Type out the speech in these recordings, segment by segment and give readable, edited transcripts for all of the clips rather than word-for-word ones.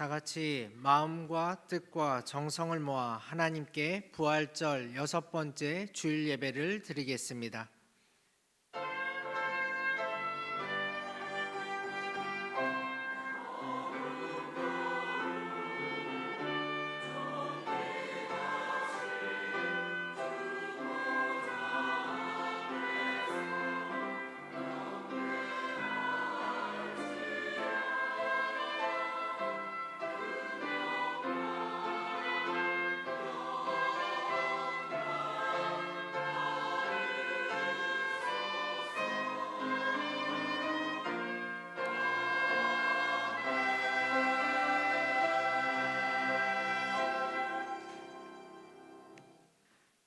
다 같이 마음과 뜻과 정성을 모아 하나님께 부활절 6번째 주일 예배를 드리겠습니다.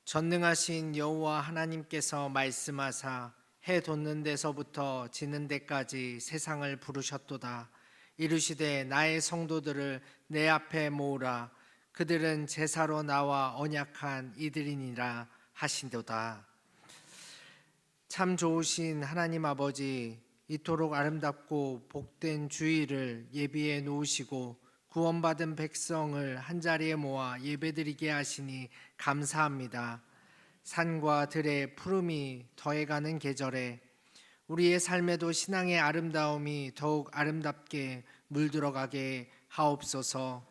전능하신 여호와 하나님께서 말씀하사 해 돋는 데서부터 지는 데까지 세상을 부르셨도다. 이르시되 나의 성도들을 내 앞에 모으라. 그들은 제사로 나와 언약한 이들이니라 하신도다. 참 좋으신 하나님 아버지, 이토록 아름답고 복된 주일을 예비해 놓으시고 구원받은 백성을 한자리에 모아 예배드리게 하시니 감사합니다. 산과 들의 푸름이 더해가는 계절에 우리의 삶에도 신앙의 아름다움이 더욱 아름답게 물들어가게 하옵소서.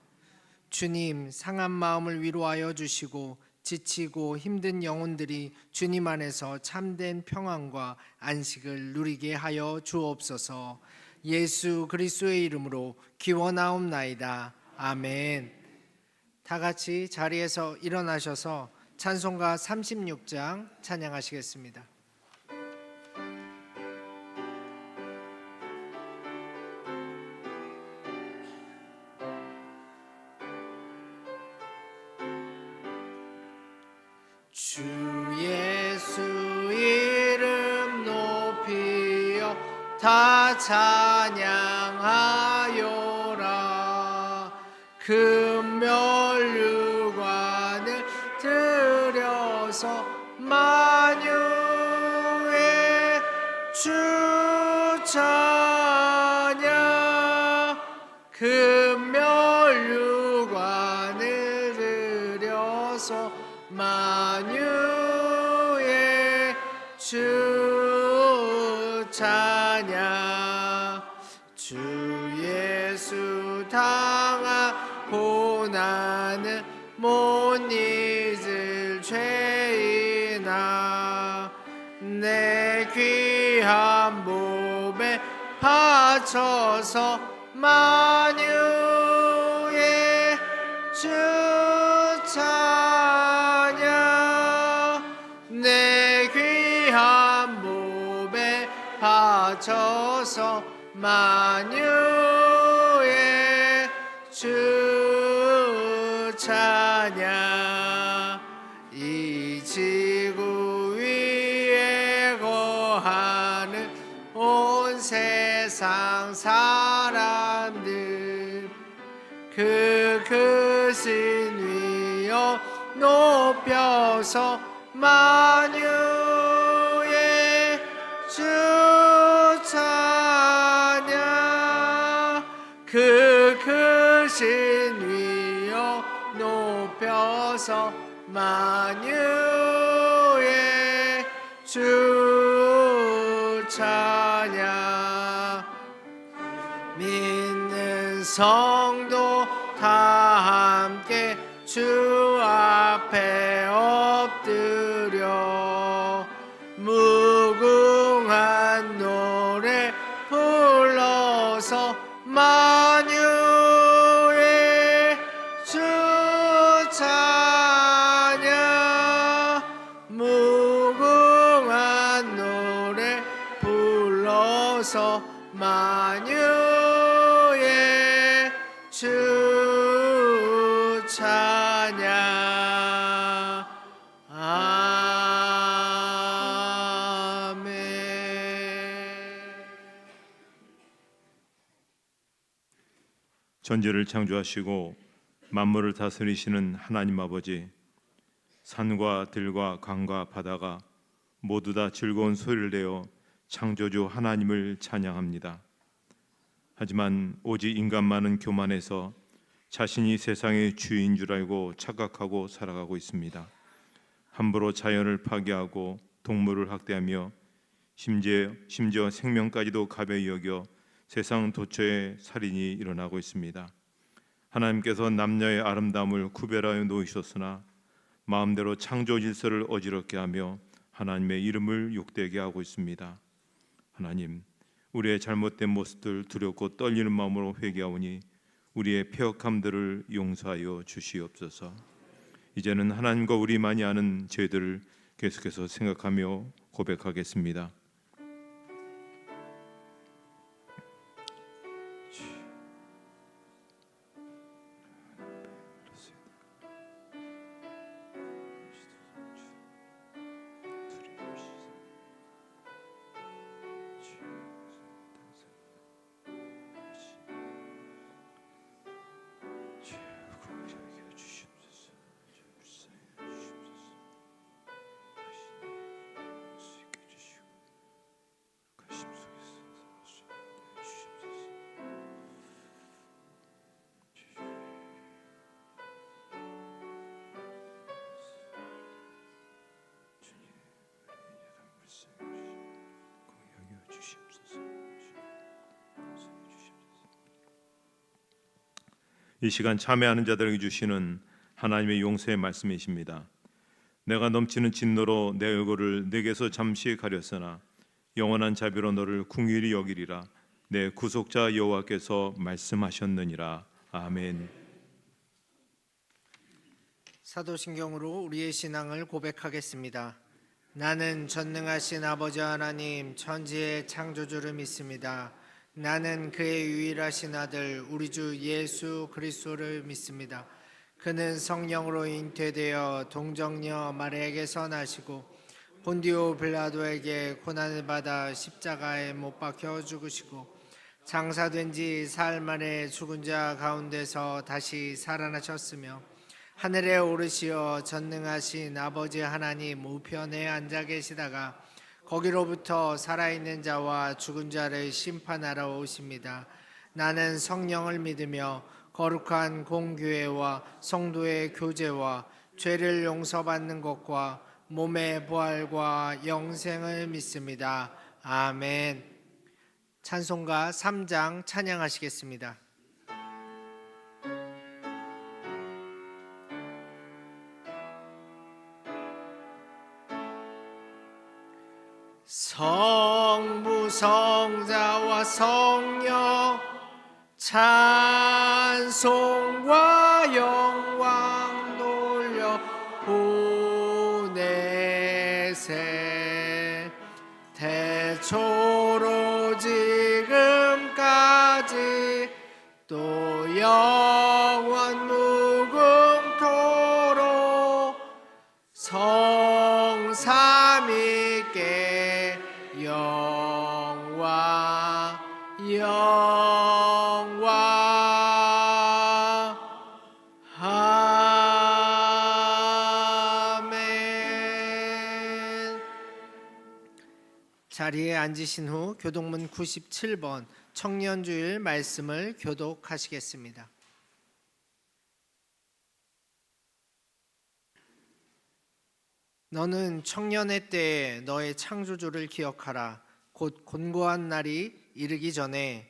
주님, 상한 마음을 위로하여 주시고 지치고 힘든 영혼들이 주님 안에서 참된 평안과 안식을 누리게 하여 주옵소서. 예수 그리스도의 이름으로 기원하옵나이다. 아멘. 다 같이 자리에서 일어나셔서 찬송가 36장 찬양하시겠습니다. 주 예수 이름 높이여 다 찬양하여라. 금멸류관을 들여서 만유의 주 찬양. 금멸류관을 들여서 만유의 주 찬양. 주 예수 당한 고난을 못 잊을 죄인아, 내 귀한 몸에 바쳐서 만유의 주 찬양. 내 귀한 몸에 바쳐서 만유의 주 찬양. 이 지구 위에 거하는 온 세상 사람들, 그 크신 위엄 높여서 만유의 주 찬양. 그 크신 위엄 높여서 만유의 주 찬양. 믿는 성도 다 함께 주 앞에 엎드려 무궁한 노래 불러서 만유의 주 찬양. 무궁한 노래 불러서 만유의 주 찬양. 아멘. 전지를 창조하시고 만물을 다스리시는 하나님 아버지, 산과 들과 강과 바다가 모두 다 즐거운 소리를 내어 창조주 하나님을 찬양합니다. 하지만 오직 인간만은 교만해서 자신이 세상의 주인 줄 알고 착각하고 살아가고 있습니다. 함부로 자연을 파괴하고 동물을 학대하며 심지어 생명까지도 가벼이 여겨 세상 도처에 살인이 일어나고 있습니다. 하나님께서 남녀의 아름다움을 구별하여 놓으셨으나 마음대로 창조 질서를 어지럽게 하며 하나님의 이름을 욕되게 하고 있습니다. 하나님, 우리의 잘못된 모습들 두렵고 떨리는 마음으로 회개하오니 우리의 패역함들을 용서하여 주시옵소서. 이제는 하나님과 우리만이 아는 죄들을 계속해서 생각하며 고백하겠습니다. 이 시간 참여하는 자들에게 주시는 하나님의 용서의 말씀이십니다. 내가 넘치는 진노로 내 얼굴을 내게서 잠시 가렸으나 영원한 자비로 너를 긍휼히 여기리라. 내 구속자 여호와께서 말씀하셨느니라. 아멘. 사도신경으로 우리의 신앙을 고백하겠습니다. 나는 전능하신 아버지 하나님 천지의 창조주를 믿습니다. 나는 그의 유일하신 아들 우리 주 예수 그리스도를 믿습니다. 그는 성령으로 잉태되어 동정녀 마리아에게서 나시고 본디오 빌라도에게 고난을 받아 십자가에 못 박혀 죽으시고 장사된 지 사흘 만에 죽은 자 가운데서 다시 살아나셨으며 하늘에 오르시어 전능하신 아버지 하나님 우편에 앉아 계시다가 거기로부터 살아있는 자와 죽은 자를 심판하러 오십니다. 나는 성령을 믿으며 거룩한 공교회와 성도의 교제와 죄를 용서받는 것과 몸의 부활과 영생을 믿습니다. 아멘. 찬송가 3장 찬양하시겠습니다. 성부 성자와 성령 찬송과 영광 돌려 보내세 태초로 지금까지 또 영원 무궁토록 성삼위께 영광 아멘. 자리에 앉으신 후 교독문 97번 청년주일 말씀을 교독하시겠습니다. 너는 청년의 때에 너의 창조주를 기억하라. 곧 곤고한 날이 이르기 전에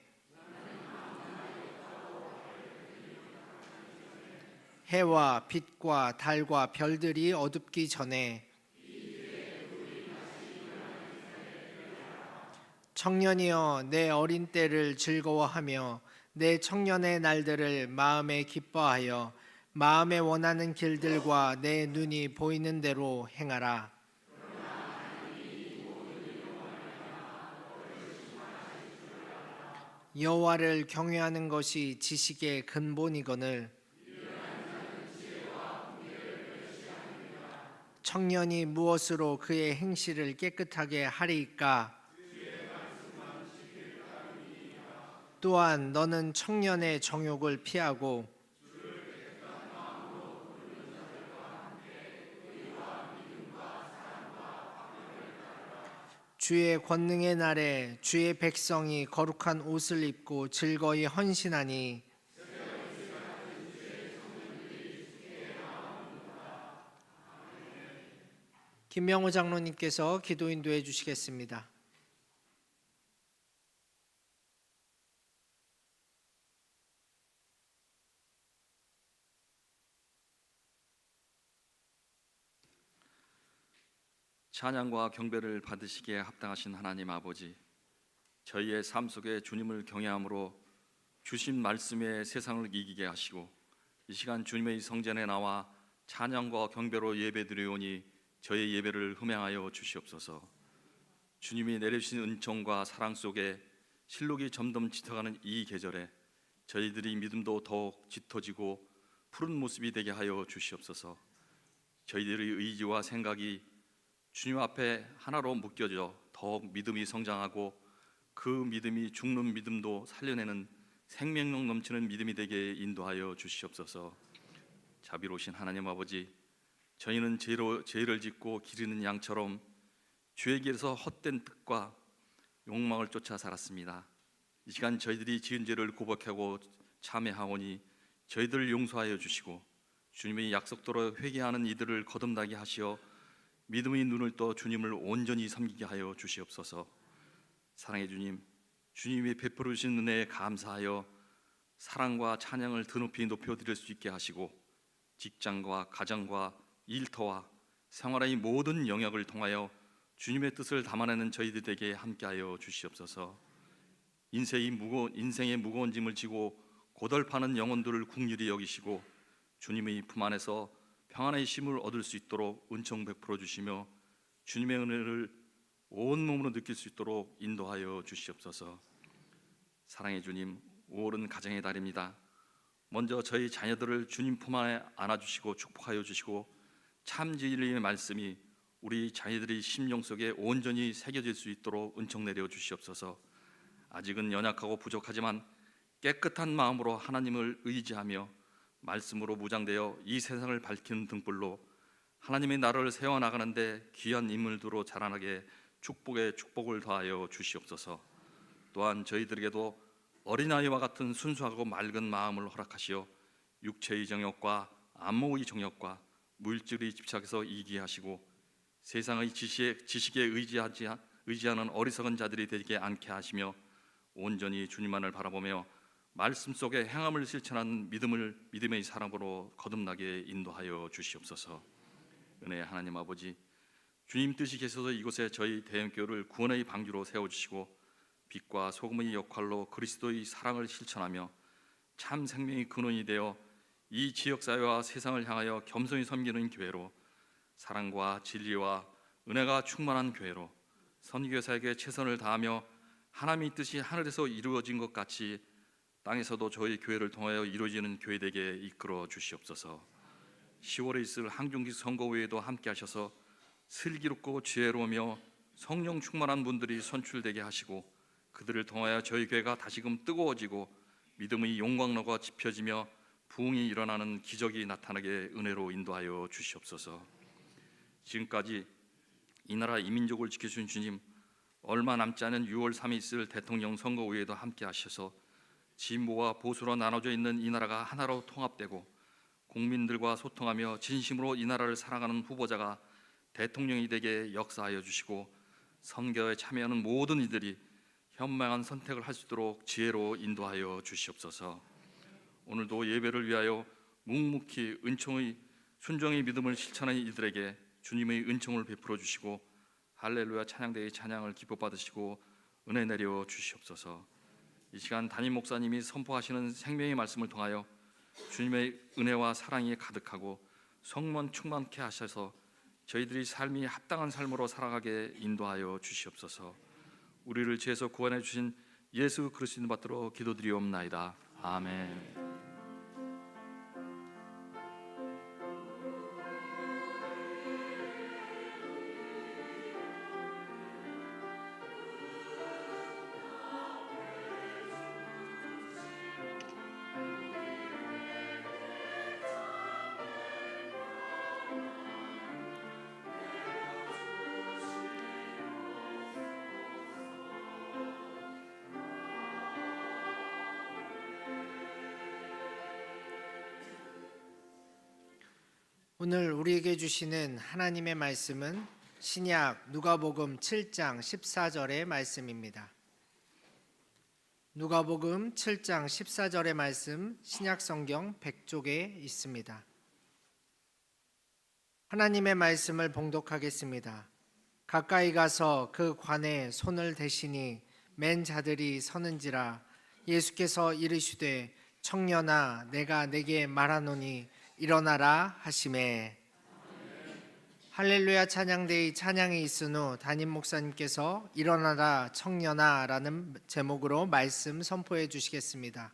해와 빛과 달과 별들이 어둡기 전에 청년이여 내 어린 때를 즐거워하며 내 청년의 날들을 마음에 기뻐하여 마음에 원하는 길들과 내 눈이 보이는 대로 행하라. 여호와를 경외하는 것이 지식의 근본이거늘 청년이 무엇으로 그의 행실을 깨끗하게 하리이까? 또한 너는 청년의 정욕을 피하고 주의 권능의 날에 주의 백성이 거룩한 옷을 입고 즐거이 헌신하니 김명호 장로님께서 기도 인도해 주시겠습니다. 찬양과 경배를 받으시기에 합당하신 하나님 아버지, 저희의 삶 속에 주님을 경외함으로 주신 말씀에 세상을 이기게 하시고 이 시간 주님의 성전에 나와 찬양과 경배로 예배드리오니 저의 예배를 흠양하여 주시옵소서. 주님이 내려주신 은총과 사랑 속에 실록이 점점 짙어가는 이 계절에 저희들이 믿음도 더욱 짙어지고 푸른 모습이 되게 하여 주시옵소서. 저희들의 의지와 생각이 주님 앞에 하나로 묶여져 더욱 믿음이 성장하고 그 믿음이 죽는 믿음도 살려내는 생명력 넘치는 믿음이 되게 인도하여 주시옵소서. 자비로우신 하나님 아버지, 저희는 죄를 짓고 기르는 양처럼 주의 길에서 헛된 뜻과 욕망을 쫓아 살았습니다. 이 시간 저희들이 지은 죄를 고백하고 참회하오니 저희들을 용서하여 주시고 주님의 약속대로 회개하는 이들을 거듭나게 하시어 믿음의 눈을 떠 주님을 온전히 섬기게 하여 주시옵소서. 사랑의 주님, 주님이 베풀어 주신 은혜에 감사하여 사랑과 찬양을 드높이 높여드릴 수 있게 하시고 직장과 가정과 일터와 생활의 모든 영역을 통하여 주님의 뜻을 담아내는 저희들에게 함께하여 주시옵소서. 인생의 무거운 짐을 지고 고달파는 영혼들을 긍휼히 여기시고 주님의 품 안에서 평안의 쉼을 얻을 수 있도록 은총 베풀어 주시며 주님의 은혜를 온몸으로 느낄 수 있도록 인도하여 주시옵소서. 사랑의 주님, 5월은 가정의 달입니다. 먼저 저희 자녀들을 주님 품 안에 안아주시고 축복하여 주시고 참 진리의 말씀이 우리 자녀들의 심령 속에 온전히 새겨질 수 있도록 은총 내려 주시옵소서. 아직은 연약하고 부족하지만 깨끗한 마음으로 하나님을 의지하며 말씀으로 무장되어 이 세상을 밝히는 등불로 하나님의 나라를 세워나가는데 귀한 인물들로 자라나게 축복을 더하여 주시옵소서. 또한 저희들에게도 어린아이와 같은 순수하고 맑은 마음을 허락하시어 육체의 정욕과 안목의 정욕과 물질의 집착에서 이기게 하시고 세상의 지식에 의지하는 어리석은 자들이 되지 않게 하시며 온전히 주님만을 바라보며 말씀 속에 행함을 실천하는 믿음의 사랑으로 거듭나게 인도하여 주시옵소서. 은혜의 하나님 아버지, 주님 뜻이 계셔서 이곳에 저희 대형교회를 구원의 방주로 세워주시고 빛과 소금의 역할로 그리스도의 사랑을 실천하며 참 생명의 근원이 되어 이 지역사회와 세상을 향하여 겸손히 섬기는 교회로, 사랑과 진리와 은혜가 충만한 교회로, 선교사에게 최선을 다하며 하나님의 뜻이 하늘에서 이루어진 것 같이 땅에서도 저희 교회를 통하여 이루어지는 교회 되게 이끌어 주시옵소서. 10월에 있을 항중기 선거회에도 함께 하셔서 슬기롭고 지혜로우며 성령 충만한 분들이 선출되게 하시고 그들을 통하여 저희 교회가 다시금 뜨거워지고 믿음의 용광로가 지펴지며 부흥이 일어나는 기적이 나타나게 은혜로 인도하여 주시옵소서. 지금까지 이 나라 이민족을 지켜주신 주님, 얼마 남지 않은 6월 3일 있을 대통령 선거회에도 함께 하셔서 진보와 보수로 나눠져 있는 이 나라가 하나로 통합되고 국민들과 소통하며 진심으로 이 나라를 사랑하는 후보자가 대통령이 되게 역사하여 주시고 선거에 참여하는 모든 이들이 현명한 선택을 할 수 있도록 지혜로 인도하여 주시옵소서. 오늘도 예배를 위하여 묵묵히 순종의 믿음을 실천하는 이들에게 주님의 은총을 베풀어 주시고 할렐루야 찬양대의 찬양을 기뻐 받으시고 은혜 내려 주시옵소서. 이 시간 담임 목사님이 선포하시는 생명의 말씀을 통하여 주님의 은혜와 사랑이 가득하고 성만 충만케 하셔서 저희들이 삶이 합당한 삶으로 살아가게 인도하여 주시옵소서. 우리를 죄에서 구원해 주신 예수 그리스도 받들어 기도드리옵나이다. 아멘. 오늘 우리에게 주시는 하나님의 말씀은 신약 누가복음 7장 14절의 말씀입니다. 누가복음 7장 14절의 말씀 신약 성경 100쪽에 있습니다. 하나님의 말씀을 봉독하겠습니다. 가까이 가서 그 관에 손을 대시니 맨 자들이 서는지라. 예수께서 이르시되 청년아 내가 내게 말하노니 일어나라 하시매. 할렐루야 찬양대의 찬양이 있은 후 담임 목사님께서 일어나라 청년아 라는 제목으로 말씀 선포해 주시겠습니다.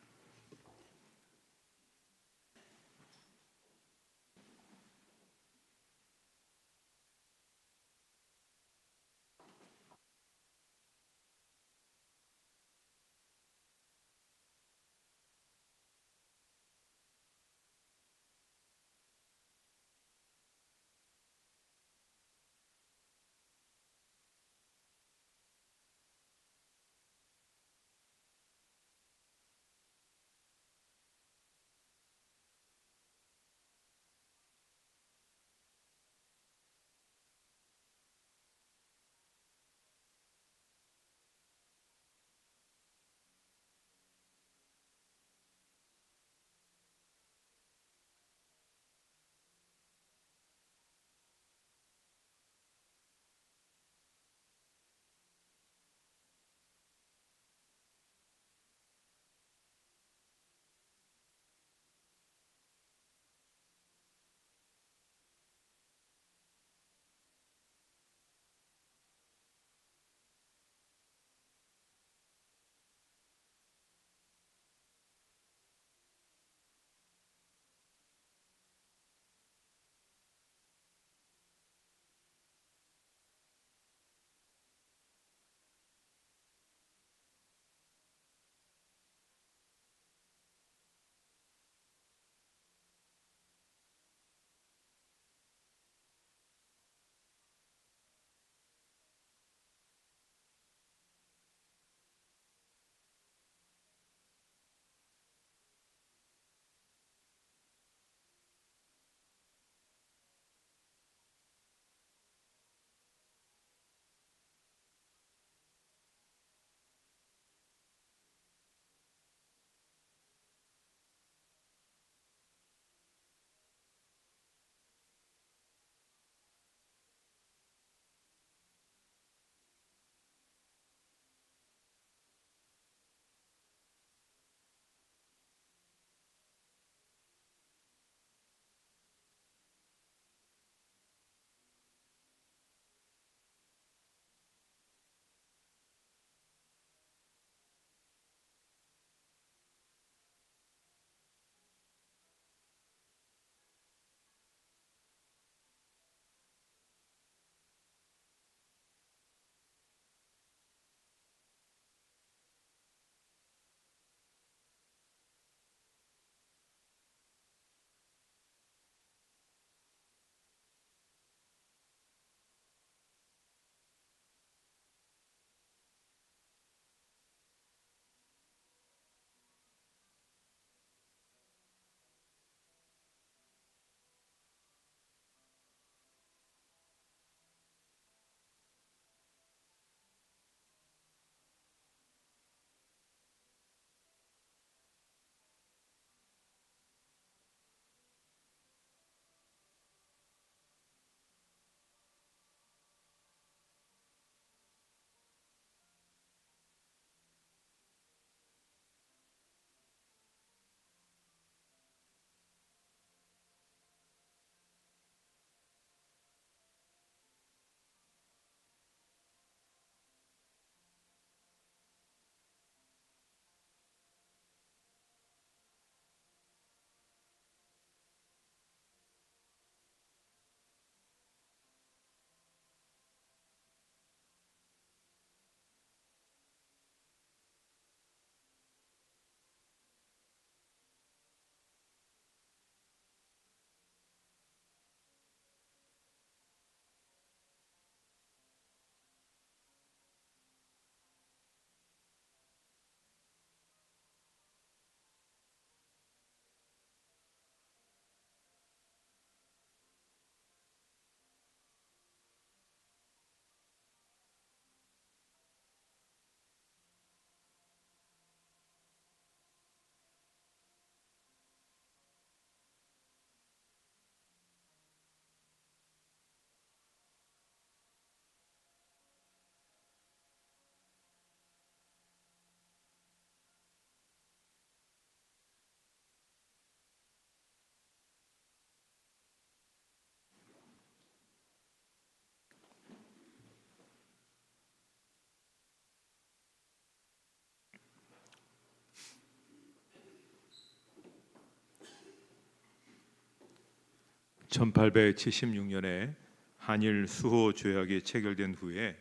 1876년에 한일 수호 조약이 체결된 후에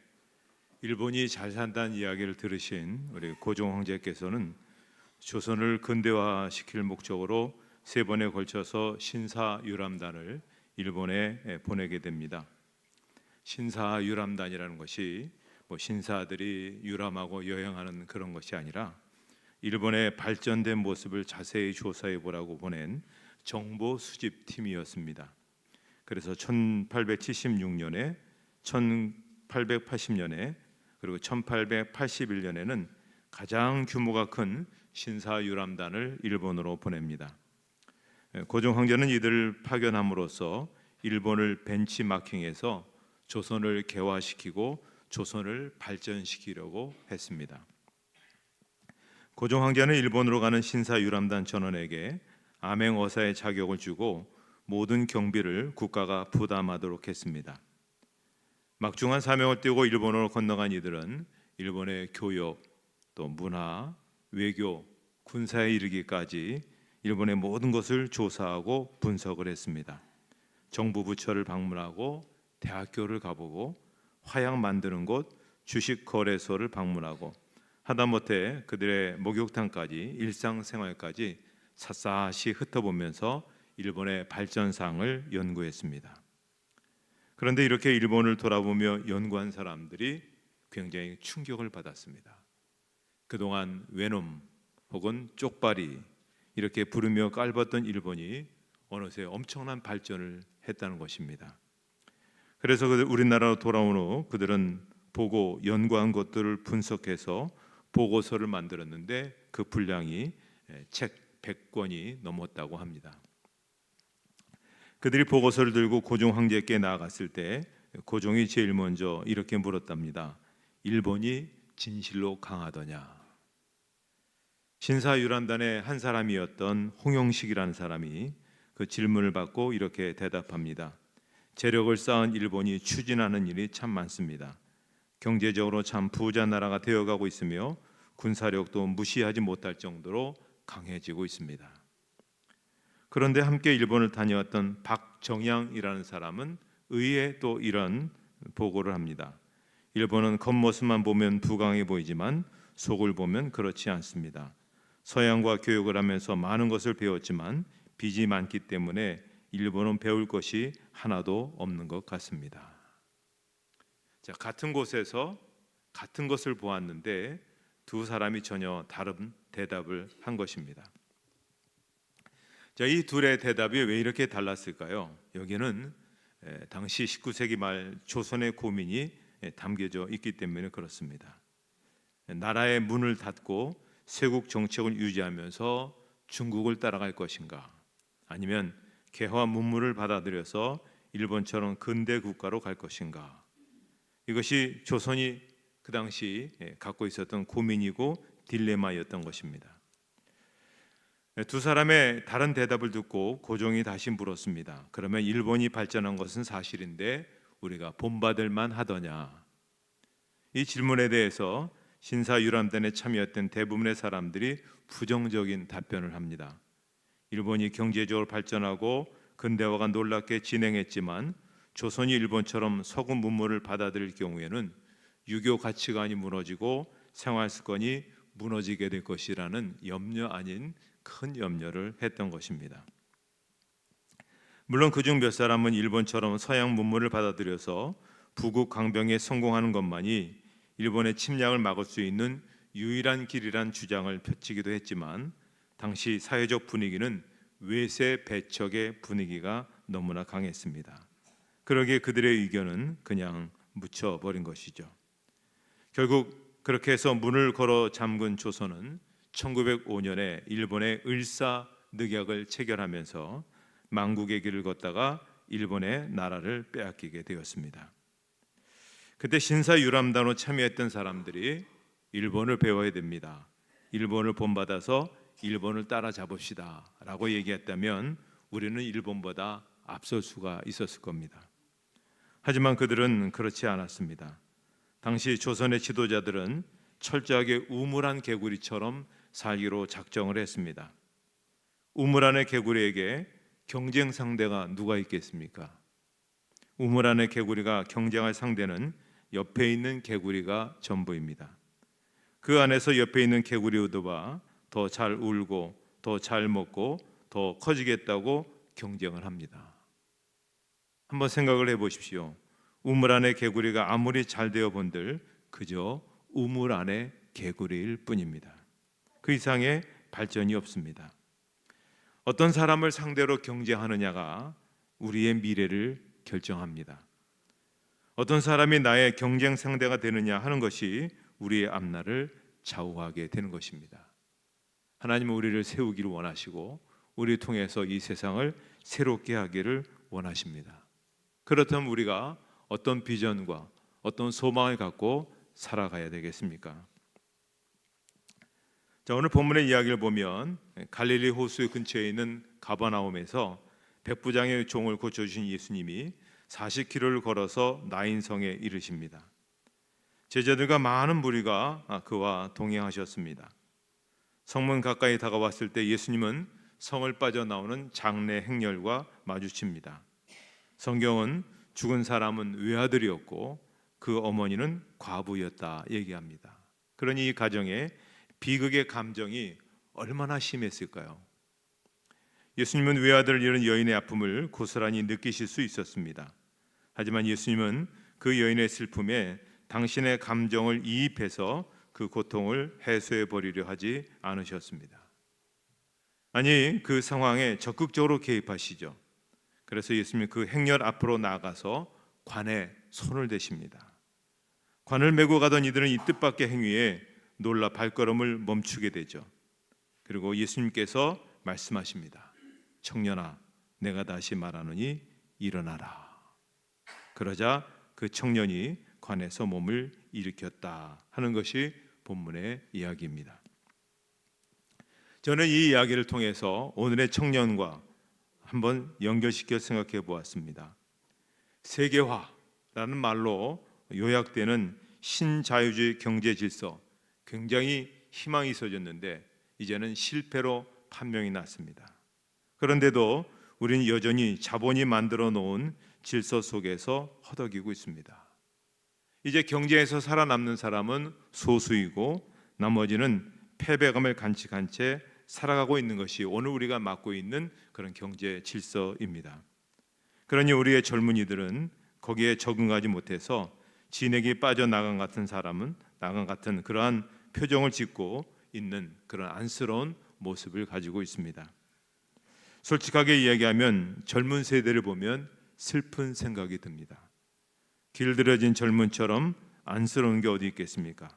일본이 잘 산다는 이야기를 들으신 우리 고종 황제께서는 조선을 근대화시킬 목적으로 3번에 걸쳐서 신사유람단을 일본에 보내게 됩니다. 신사유람단이라는 것이 신사들이 유람하고 여행하는 그런 것이 아니라 일본의 발전된 모습을 자세히 조사해 보라고 보낸 정보 수집 팀이었습니다. 그래서 1876년에 1880년에 그리고 1881년에는 가장 규모가 큰 신사유람단을 일본으로 보냅니다. 고종 황제는 이들을 파견함으로써 일본을 벤치마킹해서 조선을 개화시키고 조선을 발전시키려고 했습니다. 고종 황제는 일본으로 가는 신사유람단 전원에게 암행어사의 자격을 주고 모든 경비를 국가가 부담하도록 했습니다. 막중한 사명을 띠고 일본으로 건너간 이들은 일본의 교육, 또 문화, 외교, 군사에 이르기까지 일본의 모든 것을 조사하고 분석을 했습니다. 정부 부처를 방문하고 대학교를 가보고 화약 만드는 곳, 주식 거래소를 방문하고 하다못해 그들의 목욕탕까지 일상생활까지 샅샅이 흩어보면서 일본의 발전상을 연구했습니다. 그런데 이렇게 일본을 돌아보며 연구한 사람들이 굉장히 충격을 받았습니다. 그동안 외놈 혹은 쪽발이 이렇게 부르며 깔봤던 일본이 어느새 엄청난 발전을 했다는 것입니다. 그래서 우리나라로 돌아온 후 그들은 보고 연구한 것들을 분석해서 보고서를 만들었는데 그 분량이 책 100권이 넘었다고 합니다. 그들이 보고서를 들고 고종 황제께 나아갔을 때 고종이 제일 먼저 이렇게 물었답니다. 일본이 진실로 강하더냐? 신사유람단의 한 사람이었던 홍영식이라는 사람이 그 질문을 받고 이렇게 대답합니다. 재력을 쌓은 일본이 추진하는 일이 참 많습니다. 경제적으로 참 부자 나라가 되어가고 있으며 군사력도 무시하지 못할 정도로 강해지고 있습니다. 그런데 함께 일본을 다녀왔던 박정양이라는 사람은 의외에 또 이런 보고를 합니다. 일본은 겉모습만 보면 부강해 보이지만 속을 보면 그렇지 않습니다. 서양과 교육을 하면서 많은 것을 배웠지만 빚이 많기 때문에 일본은 배울 것이 하나도 없는 것 같습니다. 자, 같은 곳에서 같은 것을 보았는데 두 사람이 전혀 다른 대답을 한 것입니다. 자, 이 둘의 대답이 왜 이렇게 달랐을까요? 여기는 당시 19세기 말 조선의 고민이 담겨져 있기 때문에 그렇습니다. 나라의 문을 닫고 쇄국 정책을 유지하면서 중국을 따라갈 것인가, 아니면 개화 문물을 받아들여서 일본처럼 근대 국가로 갈 것인가. 이것이 조선이 그 당시 갖고 있었던 고민이고 딜레마였던 것입니다. 두 사람의 다른 대답을 듣고 고종이 다시 물었습니다. 그러면 일본이 발전한 것은 사실인데 우리가 본받을 만하더냐? 이 질문에 대해서 신사유람단에 참여했던 대부분의 사람들이 부정적인 답변을 합니다. 일본이 경제적으로 발전하고 근대화가 놀랍게 진행했지만 조선이 일본처럼 서구 문물을 받아들일 경우에는 유교 가치관이 무너지고 생활 습관이 무너지게 될 것이라는 염려 아닌 큰 염려를 했던 것입니다. 물론 그중 몇 사람은 일본처럼 서양 문물을 받아들여서 부국 강병에 성공하는 것만이 일본의 침략을 막을 수 있는 유일한 길이란 주장을 펼치기도 했지만 당시 사회적 분위기는 외세 배척의 분위기가 너무나 강했습니다. 그러기에 그들의 의견은 그냥 묻혀버린 것이죠. 결국 그렇게 해서 문을 걸어 잠근 조선은 1905년에 일본의 을사늑약을 체결하면서 망국의 길을 걷다가 일본의 나라를 빼앗기게 되었습니다. 그때 신사유람단으로 참여했던 사람들이 일본을 배워야 됩니다. 일본을 본받아서 일본을 따라잡읍시다 라고 얘기했다면 우리는 일본보다 앞설 수가 있었을 겁니다. 하지만 그들은 그렇지 않았습니다. 당시 조선의 지도자들은 철저하게 우물안 개구리처럼 살기로 작정을 했습니다. 우물 안의 개구리에게 경쟁 상대가 누가 있겠습니까? 우물 안의 개구리가 경쟁할 상대는 옆에 있는 개구리가 전부입니다. 그 안에서 옆에 있는 개구리보다 더 잘 울고 더 잘 먹고 더 커지겠다고 경쟁을 합니다. 한번 생각을 해보십시오. 우물 안의 개구리가 아무리 잘 되어 본들 그저 우물 안의 개구리일 뿐입니다. 그 이상의 발전이 없습니다. 어떤 사람을 상대로 경쟁하느냐가 우리의 미래를 결정합니다. 어떤 사람이 나의 경쟁 상대가 되느냐 하는 것이 우리의 앞날을 좌우하게 되는 것입니다. 하나님은 우리를 세우기를 원하시고 우리를 통해서 이 세상을 새롭게 하기를 원하십니다. 그렇다면 우리가 어떤 비전과 어떤 소망을 갖고 살아가야 되겠습니까? 자, 오늘 본문의 이야기를 보면 갈릴리 호수 근처에 있는 가버나움에서 백부장의 종을 고쳐주신 예수님이 40km를 걸어서 나인성에 이르십니다. 제자들과 많은 무리가 그와 동행하셨습니다. 성문 가까이 다가왔을 때 예수님은 성을 빠져나오는 장래 행렬과 마주칩니다. 성경은 죽은 사람은 외아들이었고 그 어머니는 과부였다 얘기합니다. 그러니 이 가정에 비극의 감정이 얼마나 심했을까요? 예수님은 외아들을 잃은 여인의 아픔을 고스란히 느끼실 수 있었습니다. 하지만 예수님은 그 여인의 슬픔에 당신의 감정을 이입해서 그 고통을 해소해 버리려 하지 않으셨습니다. 아니, 그 상황에 적극적으로 개입하시죠. 그래서 예수님이 그 행렬 앞으로 나아가서 관에 손을 대십니다. 관을 메고 가던 이들은 이 뜻밖의 행위에 놀라 발걸음을 멈추게 되죠. 그리고 예수님께서 말씀하십니다. 청년아, 내가 다시 말하노니 일어나라. 그러자 그 청년이 관에서 몸을 일으켰다 하는 것이 본문의 이야기입니다. 저는 이 이야기를 통해서 오늘의 청년과 한번 연결시켜 생각해 보았습니다. 세계화라는 말로 요약되는 신자유주의 경제 질서, 굉장히 희망이 있어졌는데 이제는 실패로 판명이 났습니다. 그런데도 우리는 여전히 자본이 만들어 놓은 질서 속에서 허덕이고 있습니다. 이제 경제에서 살아남는 사람은 소수이고 나머지는 패배감을 간직한 채 살아가고 있는 것이 오늘 우리가 맡고 있는 그런 경제 질서입니다. 그러니 우리의 젊은이들은 거기에 적응하지 못해서 진액이 빠져나간 같은 그러한 표정을 짓고 있는 그런 안쓰러운 모습을 가지고 있습니다. 솔직하게 이야기하면 젊은 세대를 보면 슬픈 생각이 듭니다. 길들여진 젊은처럼 안쓰러운 게 어디 있겠습니까?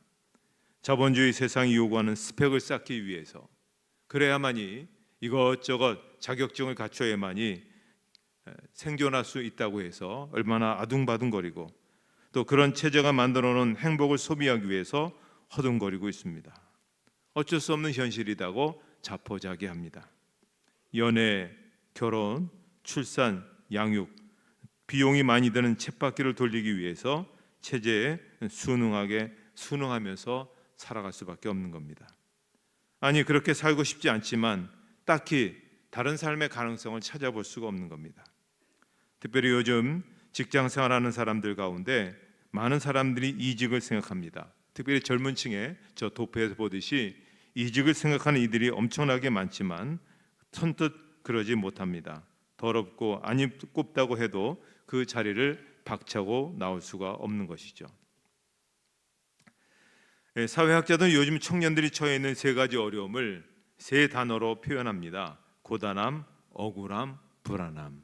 자본주의 세상이 요구하는 스펙을 쌓기 위해서 그래야만이 이것저것 자격증을 갖춰야만이 생존할 수 있다고 해서 얼마나 아둥바둥거리고 또 그런 체제가 만들어놓은 행복을 소비하기 위해서 허둥거리고 있습니다. 어쩔 수 없는 현실이라고 자포자기합니다. 연애, 결혼, 출산, 양육, 비용이 많이 드는 쳇바퀴를 돌리기 위해서 체제에 순응하면서 살아갈 수밖에 없는 겁니다. 아니, 그렇게 살고 싶지 않지만 딱히 다른 삶의 가능성을 찾아볼 수가 없는 겁니다. 특별히 요즘 직장 생활하는 사람들 가운데 많은 사람들이 이직을 생각합니다. 특별히 젊은 층에 저 도표에서 보듯이 이직을 생각하는 이들이 엄청나게 많지만 선뜻 그러지 못합니다. 더럽고 안 꼽다고 해도 그 자리를 박차고 나올 수가 없는 것이죠. 사회학자들은 요즘 청년들이 처해 있는 세 가지 어려움을 세 단어로 표현합니다. 고단함, 억울함, 불안함.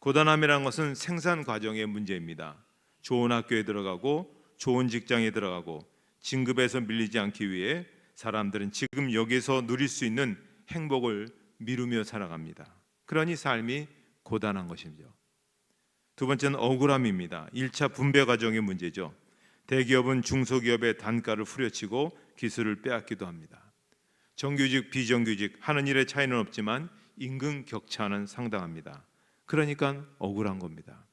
고단함이라는 것은 생산 과정의 문제입니다. 좋은 학교에 들어가고 좋은 직장에 들어가고 진급에서 밀리지 않기 위해 사람들은 지금 여기서 누릴 수 있는 행복을 미루며 살아갑니다. 그러니 삶이 고단한 것이죠. 두 번째는 억울함입니다. 1차 분배 과정의 문제죠. 대기업은 중소기업의 단가를 후려치고 기술을 빼앗기도 합니다. 정규직, 비정규직 하는 일의 차이는 없지만 임금 격차는 상당합니다. 그러니까 억울한 겁니다.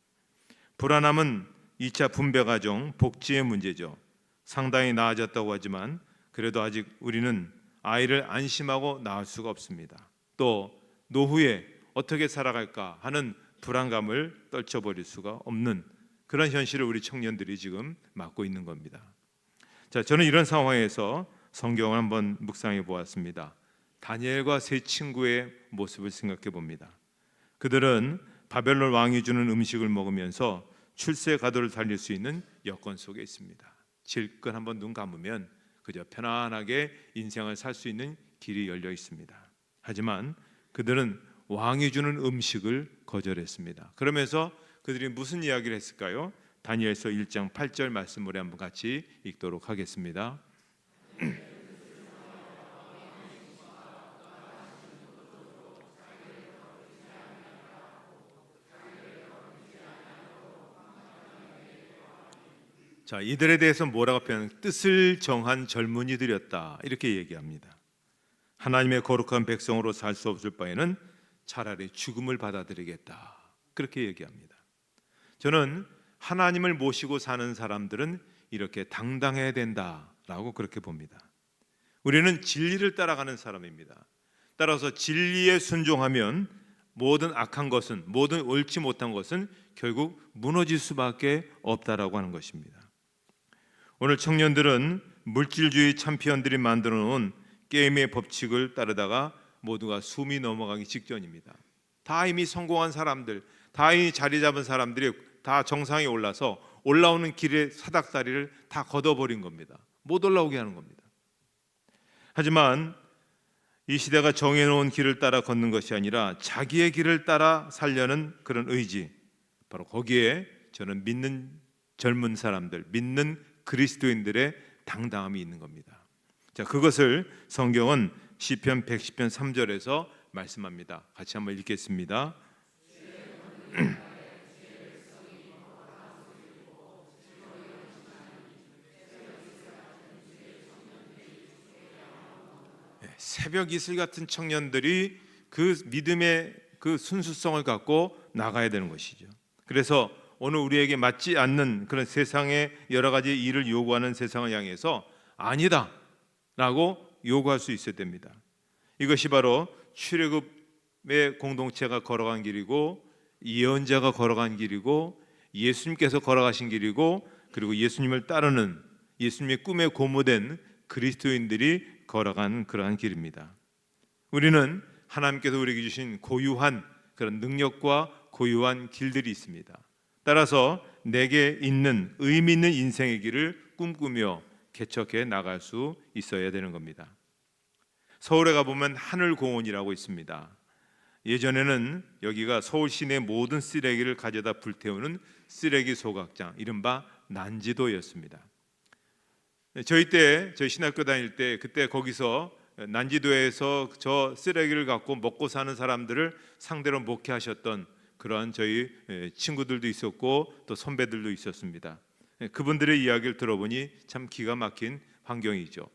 불안함은 2차 분배 과정, 복지의 문제죠. 상당히 나아졌다고 하지만 그래도 아직 우리는 아이를 안심하고 낳을 수가 없습니다. 또 노후에 어떻게 살아갈까 하는 불안감을 떨쳐버릴 수가 없는 그런 현실을 우리 청년들이 지금 맞고 있는 겁니다. 자, 저는 이런 상황에서 성경을 한번 묵상해 보았습니다. 다니엘과 세 친구의 모습을 생각해 봅니다. 그들은 바벨론 왕이 주는 음식을 먹으면서 출세 가도를 달릴 수 있는 여건 속에 있습니다. 질끈 한번 눈 감으면 그저 편안하게 인생을 살 수 있는 길이 열려 있습니다. 하지만 그들은 왕이 주는 음식을 거절했습니다. 그러면서 그들이 무슨 이야기를 했을까요? 다니엘서 1장 8절 말씀을 한번 같이 읽도록 하겠습니다. 자, 이들에 대해서 뭐라고 표현? 뜻을 정한 젊은이들이었다 이렇게 얘기합니다. 하나님의 거룩한 백성으로 살 수 없을 바에는 차라리 죽음을 받아들이겠다 그렇게 얘기합니다. 저는 하나님을 모시고 사는 사람들은 이렇게 당당해야 된다라고 그렇게 봅니다. 우리는 진리를 따라가는 사람입니다. 따라서 진리에 순종하면 모든 악한 것은, 모든 옳지 못한 것은 결국 무너질 수밖에 없다라고 하는 것입니다. 오늘 청년들은 물질주의 챔피언들이 만들어 놓은 게임의 법칙을 따르다가 모두가 숨이 넘어가기 직전입니다. 다 이미 성공한 사람들, 다 이미 자리 잡은 사람들이 다 정상에 올라서 올라오는 길의 사닥다리를 다 걷어버린 겁니다. 못 올라오게 하는 겁니다. 하지만 이 시대가 정해놓은 길을 따라 걷는 것이 아니라 자기의 길을 따라 살려는 그런 의지, 바로 거기에 저는 믿는 젊은 사람들, 믿는 그리스도인들의 당당함이 있는 겁니다. 자, 그것을 성경은 시편 110편 3절에서 말씀합니다. 같이 한번 읽겠습니다. 새벽 이슬 같은 청년들이 그 믿음의 그 순수성을 갖고 나가야 되는 것이죠. 그래서 오늘 우리에게 맞지 않는 그런 세상의 여러 가지 일을 요구하는 세상을 향해서 아니다 라고 요구할 수 있어야 됩니다. 이것이 바로 출애굽의 공동체가 걸어간 길이고, 예언자가 걸어간 길이고, 예수님께서 걸어가신 길이고, 그리고 예수님을 따르는, 예수님의 꿈에 고무된 그리스도인들이 걸어간 그러한 길입니다. 우리는 하나님께서 우리에게 주신 고유한 그런 능력과 고유한 길들이 있습니다. 따라서 내게 있는 의미 있는 인생의 길을 꿈꾸며 개척해 나갈 수 있어야 되는 겁니다. 서울에 가보면 하늘공원이라고 있습니다. 예전에는 여기가 서울 시내 모든 쓰레기를 가져다 불태우는 쓰레기 소각장, 이른바 난지도였습니다. 저희 신학교 다닐 때 그때 거기서 난지도에서 저 쓰레기를 갖고 먹고 사는 사람들을 상대로 목회하셨던 그러한 저희 친구들도 있었고 또 선배들도 있었습니다. 그분들의 이야기를 들어보니 참 기가 막힌 환경이죠.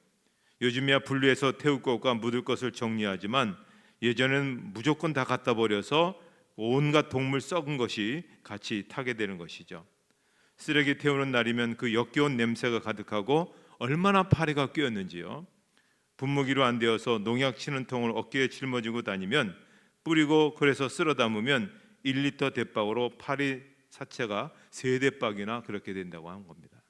요즘이야 분리해서 태울 것과 묻을 것을 정리하지만 예전에는 무조건 다 갖다 버려서 온갖 동물 썩은 것이 같이 타게 되는 것이죠. 쓰레기 태우는 날이면 그 역겨운 냄새가 가득하고 얼마나 파리가 뀌었는지요. 분무기로 안 되어서 농약 치는 통을 어깨에 짊어지고 다니면 뿌리고 그래서 쓸어 담으면 1리터 대박으로 파리 사체가 3대박이나 그렇게 된다고 한 겁니다.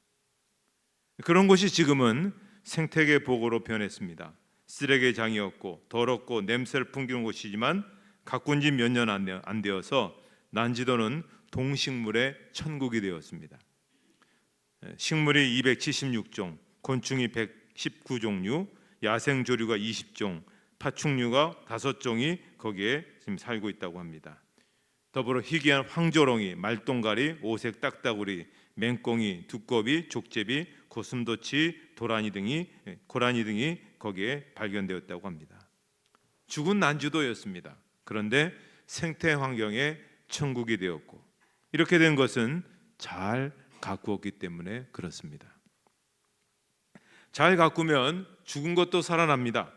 그런 곳이 지금은 생태계 보고로 변했습니다. 쓰레기 장이었고 더럽고 냄새를 풍기는 곳이지만 가꾼 지 몇 년 안 되어서 난지도는 동식물의 천국이 되었습니다. 식물이 276종, 곤충이 119종류, 야생조류가 20종, 파충류가 5종이 거기에 지금 살고 있다고 합니다. 더불어 희귀한 황조롱이, 말똥가리, 오색 딱따구리, 맹꽁이, 두꺼비, 족제비, 고슴도치, 고라니 등이 거기에 발견되었다고 합니다. 죽은 난지도였습니다. 그런데 생태 환경의 천국이 되었고, 이렇게 된 것은 잘 가꾸었기 때문에 그렇습니다. 잘 가꾸면 죽은 것도 살아납니다.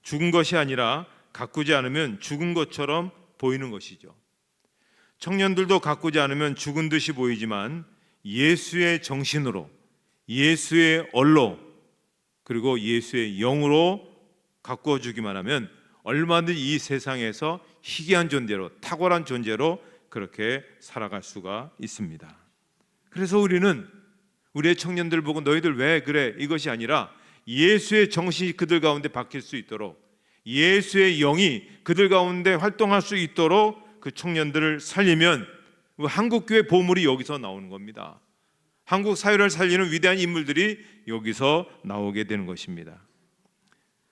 죽은 것이 아니라 가꾸지 않으면 죽은 것처럼 보이는 것이죠. 청년들도 가꾸지 않으면 죽은 듯이 보이지만 예수의 정신으로, 예수의 얼로, 그리고 예수의 영으로 가꾸어 주기만 하면 얼마든지 이 세상에서 희귀한 존재로, 탁월한 존재로 그렇게 살아갈 수가 있습니다. 그래서 우리는 우리의 청년들 보고 너희들 왜 그래? 이것이 아니라 예수의 정신이 그들 가운데 박힐 수 있도록, 예수의 영이 그들 가운데 활동할 수 있도록 그 청년들을 살리면 한국교회 보물이 여기서 나오는 겁니다. 한국 사회를 살리는 위대한 인물들이 여기서 나오게 되는 것입니다.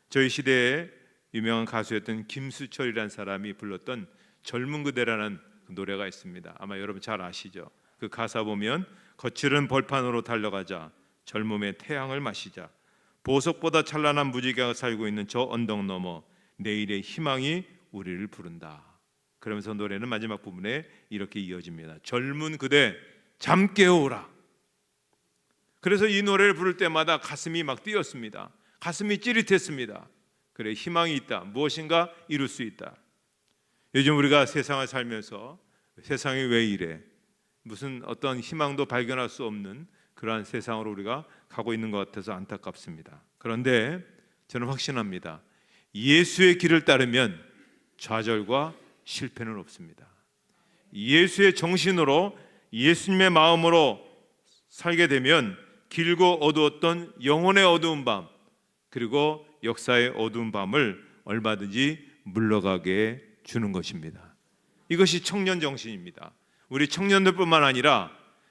저희 시대에 유명한 가수였던 김수철이라는 사람이 불렀던 젊은 그대라는 노래가 있습니다. 아마 여러분 잘 아시죠? 그 가사 보면 거칠은 벌판으로 달려가자, 젊음의 태양을 마시자, 보석보다 찬란한 무지개가 살고 있는 저 언덕 너머 내일의 희망이 우리를 부른다. 그러면서 노래는 마지막 부분에 이렇게 이어집니다. 젊은 그대 잠 깨어오라. 그래서 이 노래를 부를 때마다 가슴이 막 뛰었습니다. 가슴이 찌릿했습니다. 그래, 희망이 있다. 무엇인가 이룰 수 있다. 요즘 우리가 세상을 살면서 세상이 왜 이래? 무슨 어떤 희망도 발견할 수 없는 그러한 세상으로 우리가 가고 있는 것 같아서 안타깝습니다. 그런데 저는 확신합니다. 예수의 길을 따르면 좌절과 실패는 없습니다. 예수의 정신으로, 예수님의 마음으로 살게 되면 길고 어두웠던 영혼의 어두운 밤, 그리고 역사의 어두운 밤을 얼마든지 물러가게 주는 것입니다. 이것이 청년 정신입니다. 우리 청년들뿐만 아니라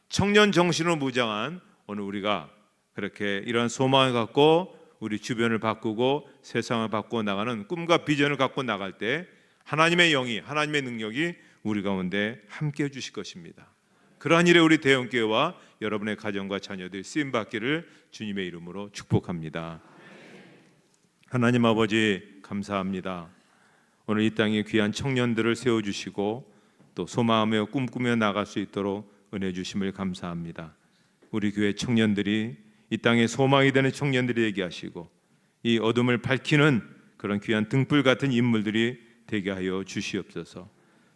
청년 정신으로 무장한 오늘 우리가 그렇게 이러한 소망을 갖고 우리 주변을 바꾸고 세상을 바꾸어 나가는 꿈과 비전을 갖고 나갈 때 하나님의 영이, 하나님의 능력이 우리 가운데 함께 해주실 것입니다. 그러한 일에 우리 대형교회와 여러분의 가정과 자녀들 쓰임받기를 주님의 이름으로 축복합니다. 하나님 아버지 감사합니다. 오늘 이 땅에 귀한 청년들을 세워주시고 또 소망하며 꿈꾸며 나갈 수 있도록 은혜 주심을 감사합니다. 우리 교회 청년들이 이 땅에 소망이 되는 청년들이 되게 하시고 이 어둠을 밝히는 그런 귀한 등불 같은 인물들이 되게 하여 주시옵소서.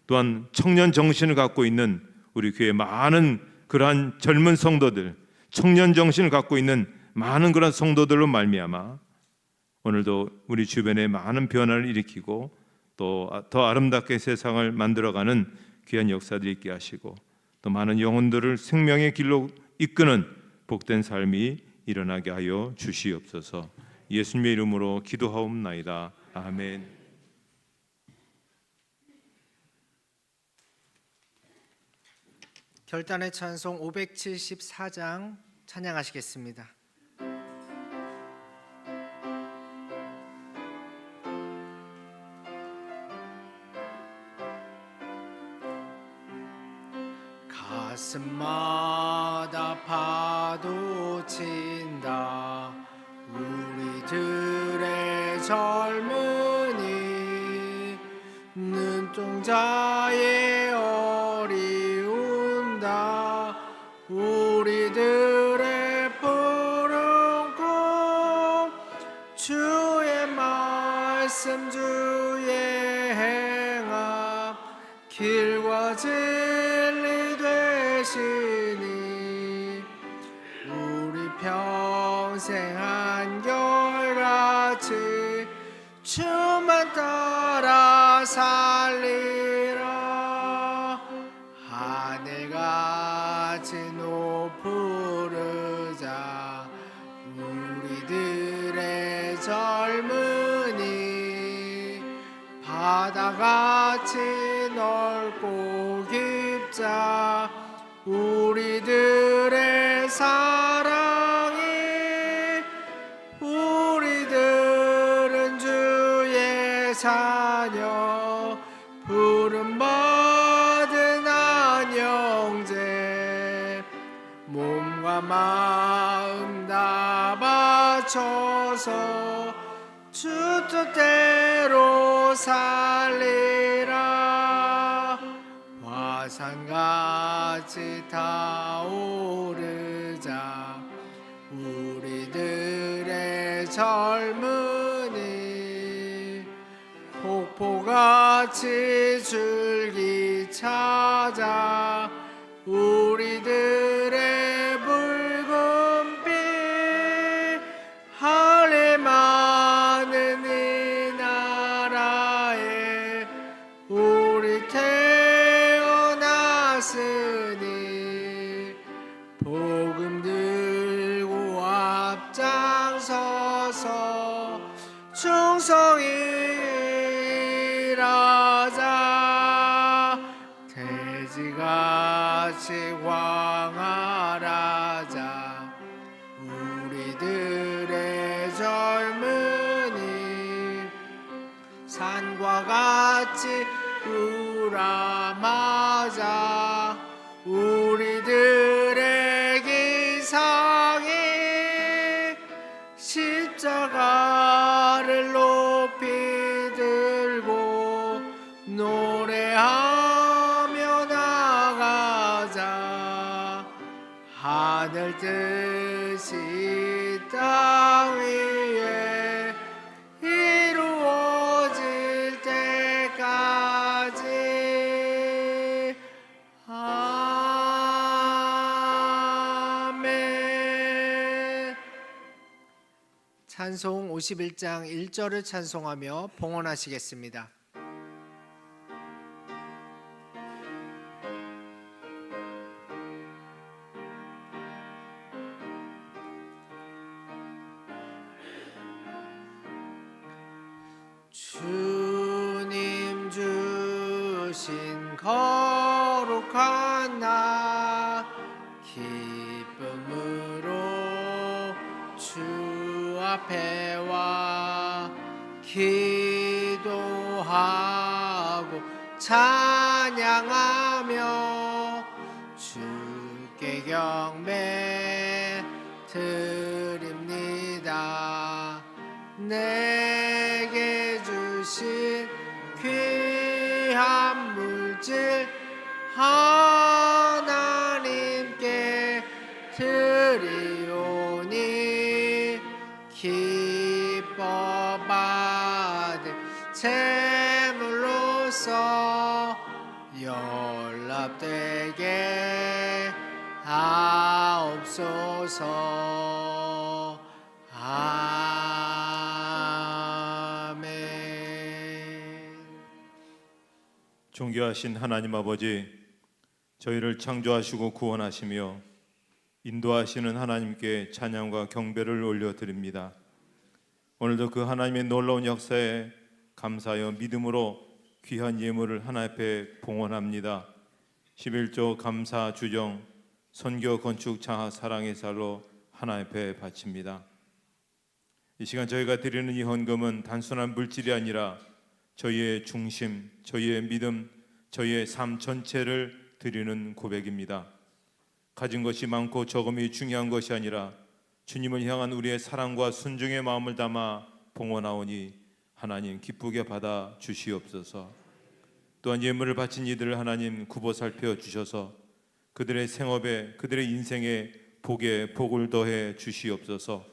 또한 청년 정신을 갖고 있는 우리 교회 많은 그러한 젊은 성도들, 청년 정신을 갖고 있는 많은 그런 성도들로 말미암아 오늘도 우리 주변에 많은 변화를 일으키고 또 더 아름답게 세상을 만들어가는 귀한 역사들이 있게 하시고 또 많은 영혼들을 생명의 길로 이끄는 복된 삶이 일어나게 하여 주시옵소서. 예수님의 이름으로 기도하옵나이다. 아멘. 결단의 찬송 574장 찬양하시겠습니다. 가슴마다 파도 친다 우리들의 젊은이 눈동자의 어리운다 우리들의 푸른 꿈 주의 말씀 주의 행함 길과 진리 되시니 우리 평생 한결같이 주만 따라 살리라 하늘같이 높으르자 우리들의 젊은이 바다같이 넓고 깊자 우리들의 사랑이 우리들은 주의 자녀 부름받은 한 형제 몸과 마음 다 바쳐서 주 뜻대로 살리라 화산같이 타오르자 우리들의 젊은이 폭포같이 줄기 찾아 우리들의 붉은빛 할례 많은 이 나라 하소서. 충성히 일하자. 돼지같이 광활하자. 우리들의 젊은이 산과 같이 우람하자. 우리들의 기상이 십자가를 높이 들고 노래하며 나가자. 하늘 뜻이 땅 위에 이루어질 때까지. 아멘. 찬송 51장 1절을 찬송하며 봉헌하시겠습니다. 주님 주신 거룩한 날 기쁨으로 주 앞에 와 기도하고 찬양하며 주께 경배 드립니다. 내게 주신 귀한 물질 하나님께 드리오니 기뻐 받을 제물로서 연락되게 하옵소서. 아멘. 존귀하신 하나님 아버지, 저희를 창조하시고 구원하시며 인도하시는 하나님께 찬양과 경배를 올려드립니다. 오늘도 그 하나님의 놀라운 역사에 감사하여 믿음으로 귀한 예물을 하나님 앞에 봉헌합니다. 11조 감사 주정 선교 건축 장학 사랑의 살로 하나님 앞에 바칩니다. 이 시간 저희가 드리는 이 헌금은 단순한 물질이 아니라 저희의 중심, 저희의 믿음, 저희의 삶 전체를 드리는 고백입니다. 가진 것이 많고 적음이 중요한 것이 아니라 주님을 향한 우리의 사랑과 순종의 마음을 담아 봉헌하오니 하나님 기쁘게 받아 주시옵소서. 또한 예물을 바친 이들을 하나님 굽어 살펴 주셔서 그들의 생업에, 그들의 인생에 복에 복을 더해 주시옵소서.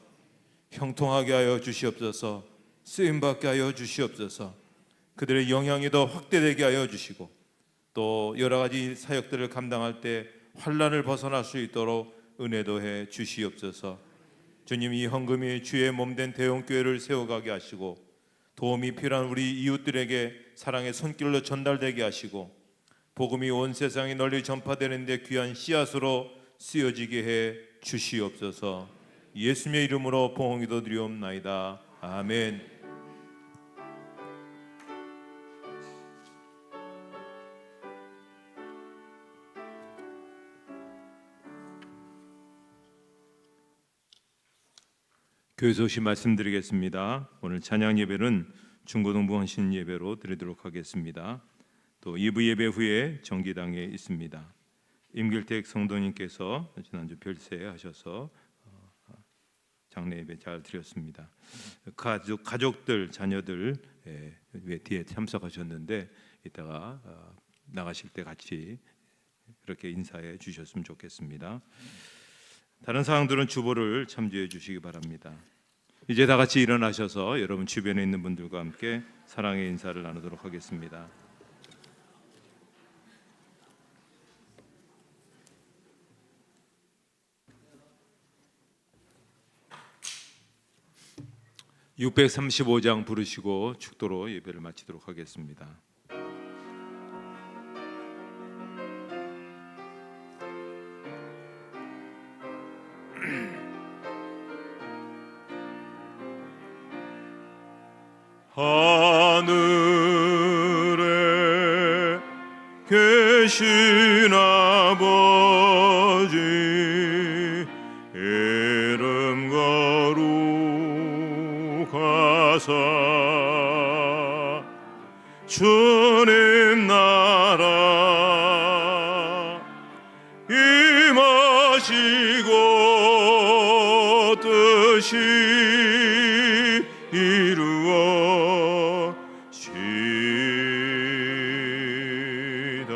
형통하게 하여 주시옵소서. 쓰임받게 하여 주시옵소서. 그들의 영향이 더 확대되게 하여 주시고 또 여러 가지 사역들을 감당할 때 환난을 벗어날 수 있도록 은혜 더해 주시옵소서. 주님, 이 헌금이 주의 몸된 대형교회를 세워가게 하시고 도움이 필요한 우리 이웃들에게 사랑의 손길로 전달되게 하시고 복음이 온 세상에 널리 전파되는 데 귀한 씨앗으로 쓰여지게 해 주시옵소서. 예수님의 이름으로 봉헌기도 드리옵나이다. 아멘. 교회소 시 말씀드리겠습니다. 오늘 찬양 예배는 중고등부 헌신 예배로 드리도록 하겠습니다. 또 2부 예배 후에 정기당에 있습니다. 임길택 성도님께서 지난주 별세하셔서 장례 예배 잘 드렸습니다. 가족들, 자녀들 뒤에 참석하셨는데 이따가 나가실 때 같이 그렇게 인사해 주셨으면 좋겠습니다. 다른 사항들은 주보를 참조해 주시기 바랍니다. 이제 다 같이 일어나셔서 여러분 주변에 있는 분들과 함께 사랑의 인사를 나누도록 하겠습니다. (635장) 부르시고 축도로 예배를 마치도록 하겠습니다. 하늘에 계신 아버지 이름 거룩하사 주님 나라 임하시고 뜻이 이루어지이다.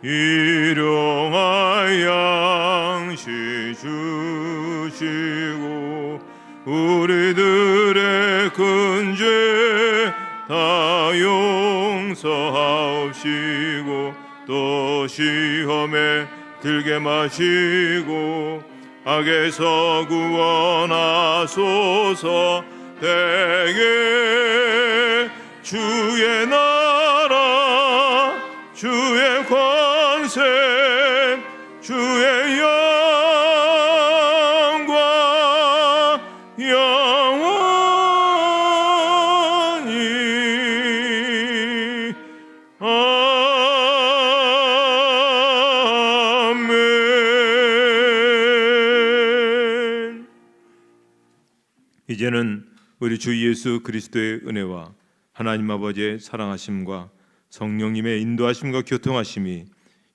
일용할 양식 주시고 우리들의 큰 죄 다 용서하옵시고 또 시험에 들게 마시고 악에서 구원하소서. 대개 주의 나라 주의 권세 주의 영광 영원히 아멘. 이제는 우리 주 예수 그리스도의 은혜와 하나님 아버지의 사랑하심과 성령님의 인도하심과 교통하심이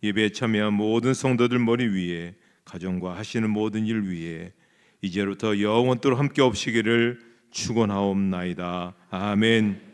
예배에 참여한 모든 성도들 머리 위에 가정과 하시는 모든 일 위에 이제부터 영원토록 함께 없시기를 축원하옵나이다. 아멘.